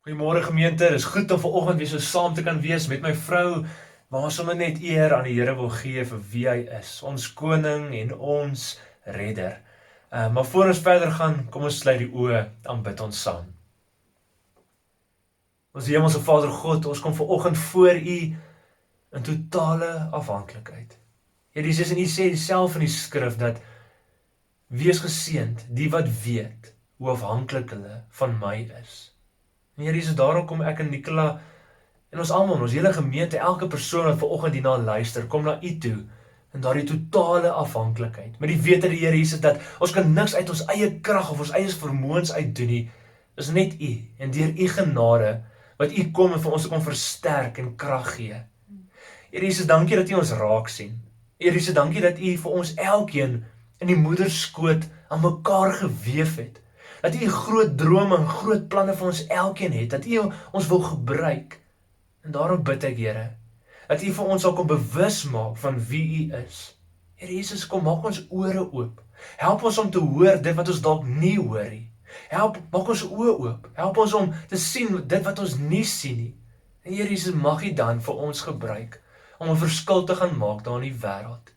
Goeiemôre gemeente, dis goed om vanoggend weer so saam te kan wees met my vrou, waar ons sommer net eer aan die Here wil gee vir wie hy is, ons koning en ons redder. Maar voor ons verder gaan, kom ons sluit die oë, aanbid ons saam. Ons hemelse Vader God, ons kom vanoggend voor U in totale afhanklikheid. Here Jesus, en U sê self in die skrif dat wees geseënd die wat weet hoe afhanklik hulle van my is. En Here Jesus, daarom kom ek en Nicola en ons almal, ons hele gemeente, elke persoon wat vanoggend hierna luister, kom na U toe in daardie totale afhanklikheid. Met die wete die Here Jesus dat ons kan niks uit ons eie krag of ons eie vermoëns uit doen nie. Dis net U en deur U genade wat U kom en vir ons kom versterk en krag gee. Here Jesus, dankie dat U ons raak sien. Here Jesus, dankie dat U vir ons elkeen in die moederskoot aan mekaar geweef het. Dat U groot drome en groot planne vir ons elkeen het, dat U ons wil gebruik. En daarom bid ek, Here, dat U vir ons sal kom bewus maak van wie U is. Here Jesus, kom maak ons ore oop. Help ons om te hoor dit wat ons dalk nie hoor nie. Maak ons oë oop. Help ons om te sien dit wat ons nie sien nie. En Here Jesus, mag U dan vir ons gebruik om 'n verskil te gaan maak daar in die wêreld.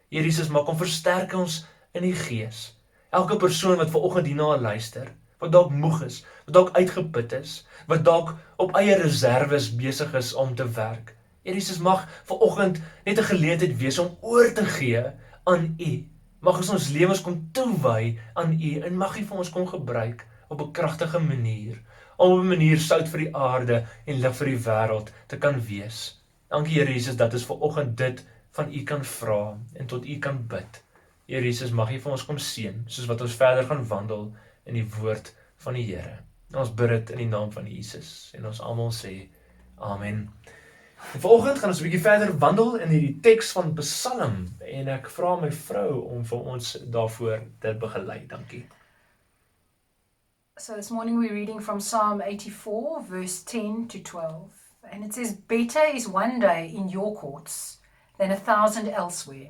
Here Jesus, maak kom versterk ons in die gees. Elke persoon wat vanoggend hierna luister, wat dalk moeg is, wat dalk uitgeput is, wat dalk op eie reserves besig is om te werk. Here Jesus, mag vanoggend net 'n geleentheid wees om oor te gee aan U. Mag ons lewens kom toewy aan U en mag U vir ons kom gebruik op 'n kragtige manier, om op 'n manier sout vir die aarde en lig vir die wêreld te kan wees. Dankie Here Jesus dat ons vanoggend dit van U kan vra en tot U kan bid. Here Jesus, mag U vir ons kom seën, soos wat ons verder gaan wandel in die woord van die Here. Ons bid dit in die naam van Jesus en ons almal sê amen. En vanoggend gaan ons 'n bietjie verder wandel in hierdie teks van Psalm en ek vra my vrou om vir ons daarvoor te begelei. Dankie. So this morning we're reading from Psalm 84, verse 10 to 12. And it says, "Better is one day in your courts than 1,000 elsewhere.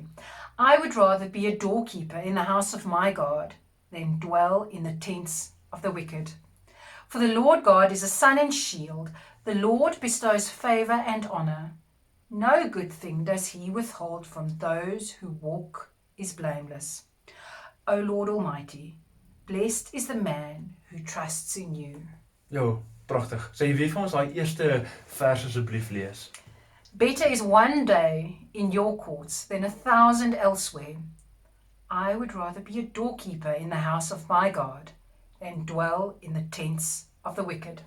I would rather be a doorkeeper in the house of my God than dwell in the tents of the wicked. For the Lord God is a sun and shield. The Lord bestows favor and honor. No good thing does He withhold from those who walk is blameless. O Lord Almighty, blessed is the man who trusts in you." Jo, pragtig. Sê jy wie vir ons daai eerste vers asseblief lees? "Better is one day in your courts than 1,000 elsewhere. I would rather be a doorkeeper in the house of my God than dwell in the tents of the wicked."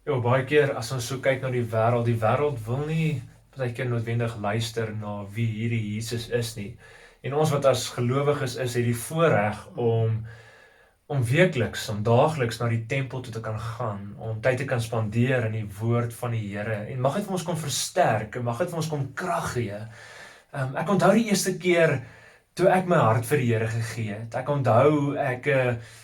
Jo, baie keer as ons so kyk na die wêreld wil nie baie keer noodwendig luister na wie hierdie Jesus is nie. En ons wat as gelowiges is, het die voorreg om weekliks, om daagliks na die tempel toe te kan gaan, om tyd te kan spandeer in die woord van die Here. En mag dit vir ons kom versterk, en mag dit vir ons kom krag gee. Ek onthou die eerste keer toe ek my hart vir die Here gegee het. Ek onthou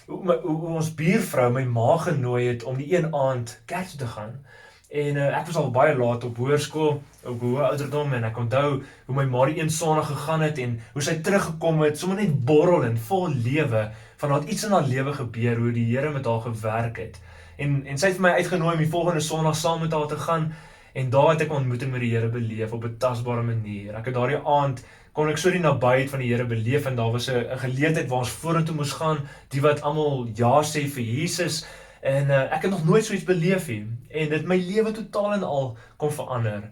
hoe ons buurvrou my ma genooi het om die een aand kerk toe te gaan. En ek was al baie laat op hoërskool, op hoë ouderdom, en ek onthou hoe my ma die een Sondag gegaan het en hoe sy teruggekom het, sommer net borrel en vol lewe, van wat iets in haar lewe gebeur, hoe die Here met haar gewerk het. En sy het vir my uitgenooi om die volgende Sondag saam met haar te gaan, en daar het ek 'n ontmoeting met die Here beleef op 'n tasbare manier. Ek het daardie aand kon ek so die nabyheid van die Here beleef, en daar was 'n geleentheid waar ons vorentoe moes gaan, die wat almal ja sê vir Jesus. En ek het nog nooit so iets beleef nie, en dit my lewe totaal en al kon verander,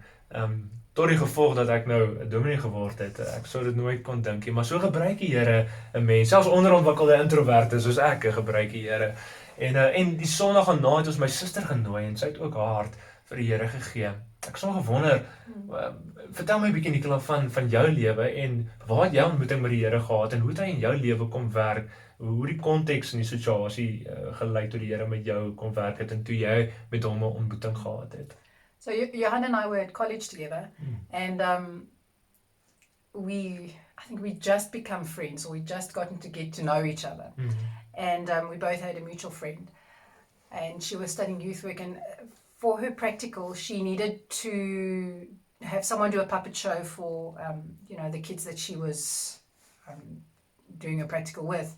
tot die gevolg dat ek nou 'n dominee geword het. Ek sou dit nooit kon dink nie, maar so gebruik die Here 'n mens, selfs onderontwikkelde introverte soos ek, gebruik die Here. En die Sondag daarna het ons my suster genooi, en sy het ook haar hart vir die Here gegee. Ek sou gewonder, vertel my 'n bietjie Nicola van jou lewe, en waar het jy ontmoeting met die Here gehad, en hoe het hy in jou lewe kom werk, hoe die konteks en die situasie gelei toe die Here met jou kom werk het, en toe jy met hom 'n ontmoeting gehad het. So Johan and I were at college together, and I think we just become friends, or we just gotten to get to know each other. And we both had a mutual friend, and she was studying youth work, and for her practical, she needed to have someone do a puppet show for, the kids that she was doing a practical with.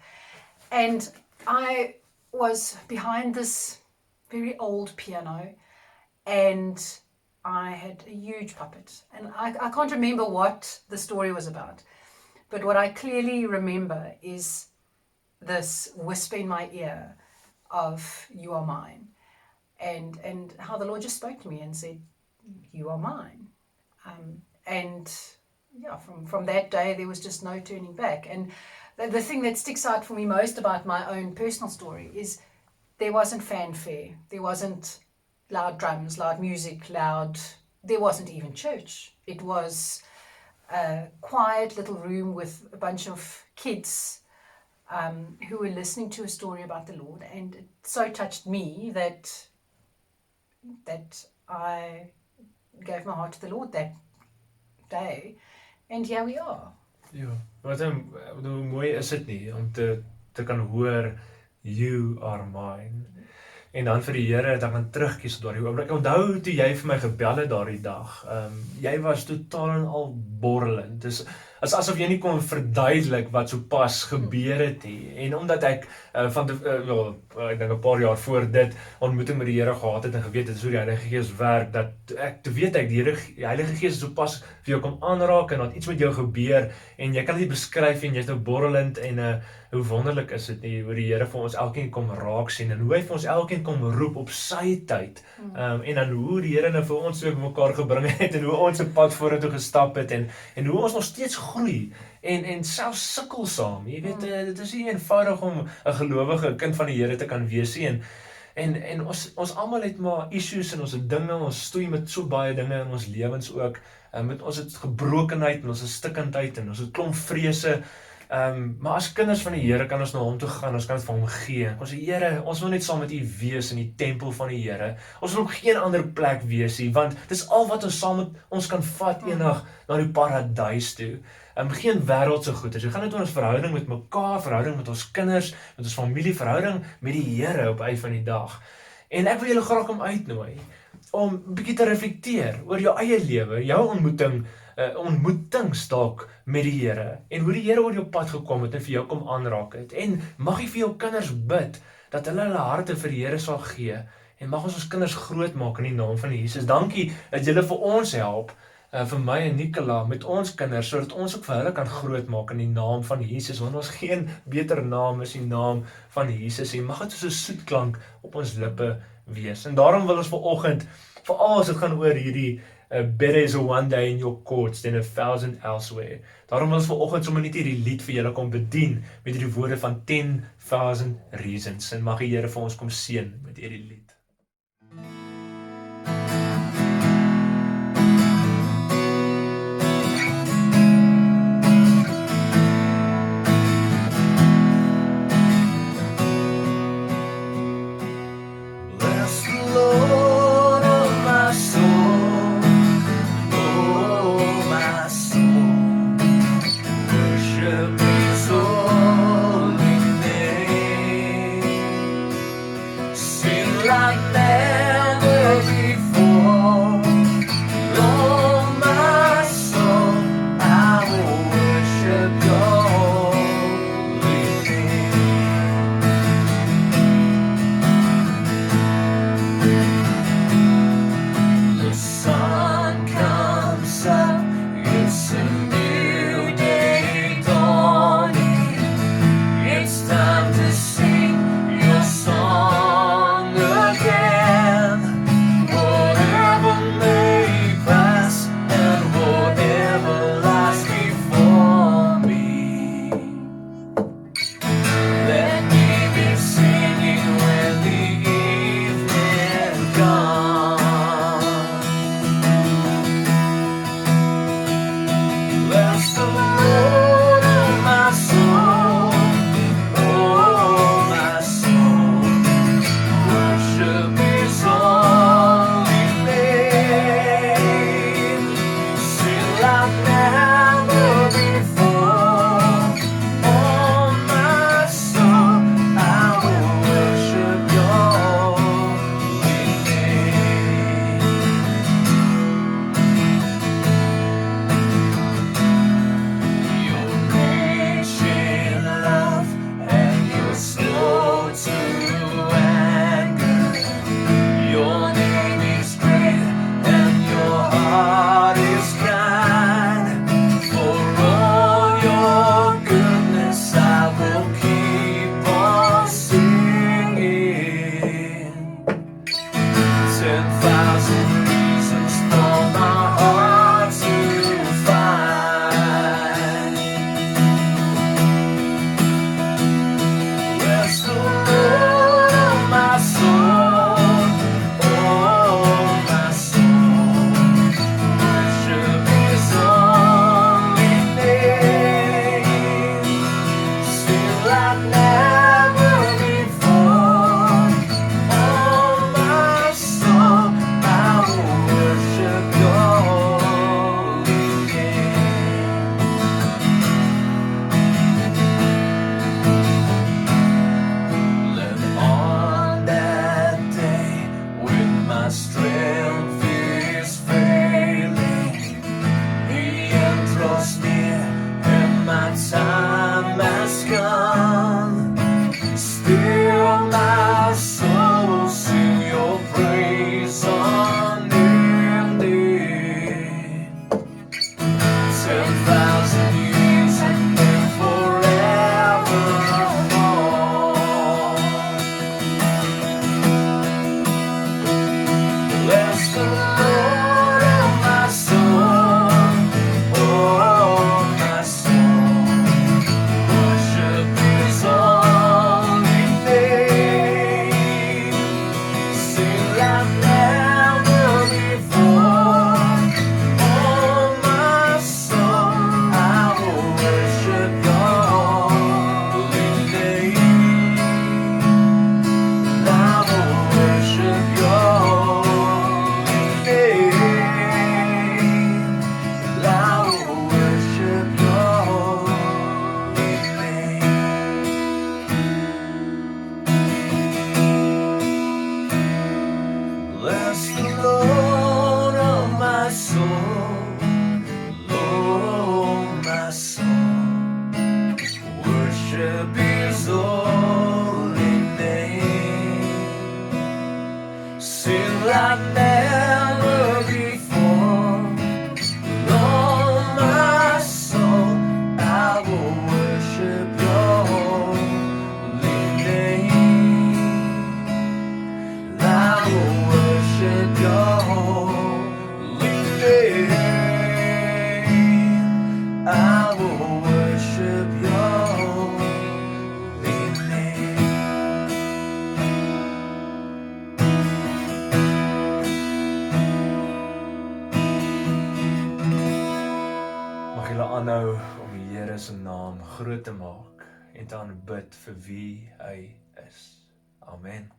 And I was behind this very old piano, and I had a huge puppet. And I can't remember what the story was about, but what I clearly remember is this whisper in my ear of "You are mine," and how the Lord just spoke to me and said, "You are mine." And yeah, from that day, there was just no turning back. And the thing that sticks out for me most about my own personal story is there wasn't fanfare. There wasn't loud drums, loud music, there wasn't even church. It was a quiet little room with a bunch of kids who were listening to a story about the Lord. And it so touched me that I gave my heart to the Lord that day. And here we are. Ja, hoe mooi is dit nie om te kan hoor you are mine. En dan vir die Here dat ek kan terugkies op daardie oomblik. Ek onthou toe jy vir my gebel het daardie dag. Jy was totaal en al borrelend. Dis asof jy nie kon verduidelik wat sopas gebeur het nie. En omdat ek ek dink 'n paar jaar voor dit ontmoeting met die Here gehad het en geweet het hoe die Heilige Gees werk, dat toe weet ek die Heilige Gees is sopas vir jou kom aanraak en dat iets met jou gebeur en jy kan dit beskryf en jy's nou borrelend en hoe wonderlik is dit nie hoe die Here vir ons elkeen kom raak sien en hoe hy vir ons elkeen kom roep op sy tyd. En dan hoe die Here nou vir ons so mekaar gebring het en hoe ons 'n pad vorentoe gestap het en hoe ons nog steeds groei en selfs sukkel saam. Jy weet, dit is nie eenvoudig om 'n gelowige kind van die Here te kan wees nie. En ons almal het maar issues en ons het dinge, ons stoei met so baie dinge in ons lewens ook. Met ons het gebrokenheid en ons het stikkindheid en ons het klomp vrese. Maar as kinders van die Here kan ons na hom toe gaan, ons kan dit vir hom gee. Ons sê, Here, ons wil net saam met U wees in die tempel van die Here. Ons wil op geen ander plek wees nie, want dis al wat ons saam met ons kan vat eendag na die paradys toe. Geen wêreldse goeders. Dit gaan net oor ons verhouding met mekaar, verhouding met ons kinders, met ons familie, verhouding met die Here op einde van die dag. En ek wil julle graag om uitnooi om 'n bietjie te reflekteer oor jou eie lewe, jou ontmoetings dalk met die Here en hoe die Here oor jou pad gekom het en vir jou kom aanraak het. En mag jy vir jou kinders bid dat hulle harte vir die Here sal gee en mag ons kinders groot maak in die naam van Jesus. Dankie dat julle vir ons help, vir my en Nicola met ons kinders sodat ons ook vir hulle kan groot maak in die naam van Jesus, want ons geen beter naam is die naam van Jesus en mag dit soos 'n soet klank op ons lippe wees. En daarom wil ons vanoggend, veral as dit gaan oor hierdie better is a one day in your courts than 1,000 elsewhere. Daarom wil ons vanoggend sommer net hierdie lied vir julle kom bedien met hierdie woorde van 10,000 reasons. En mag die Here vir ons kom seën met hierdie lied. Like never 10,000 reasons for my heart to find. Bless the Lord, oh my soul, oh my soul. Worship His holy name. Still like never before. Oh my soul, I will worship Your holy name. Let on that day, when my strength is failing, the end draws near and my time has come. Still my soul sing Your praise unending. 10,000 years and then forevermore. Bless the Lord, oh my soul, oh my soul. Worship His holy name. Sing like never before. Oh my soul, I will worship Your holy name. I will worship Your holy name. I will worship Your holy name. Bless the Lord, oh my soul, Lord, my soul. Worship His holy name. Sing like never before. Lord, my soul, I will worship Your holy name. I will worship Your holy name. I will worship Your holy name. Mag julle aanhou om die Here se naam groot te maak en te aanbid vir wie Hy is. Amen.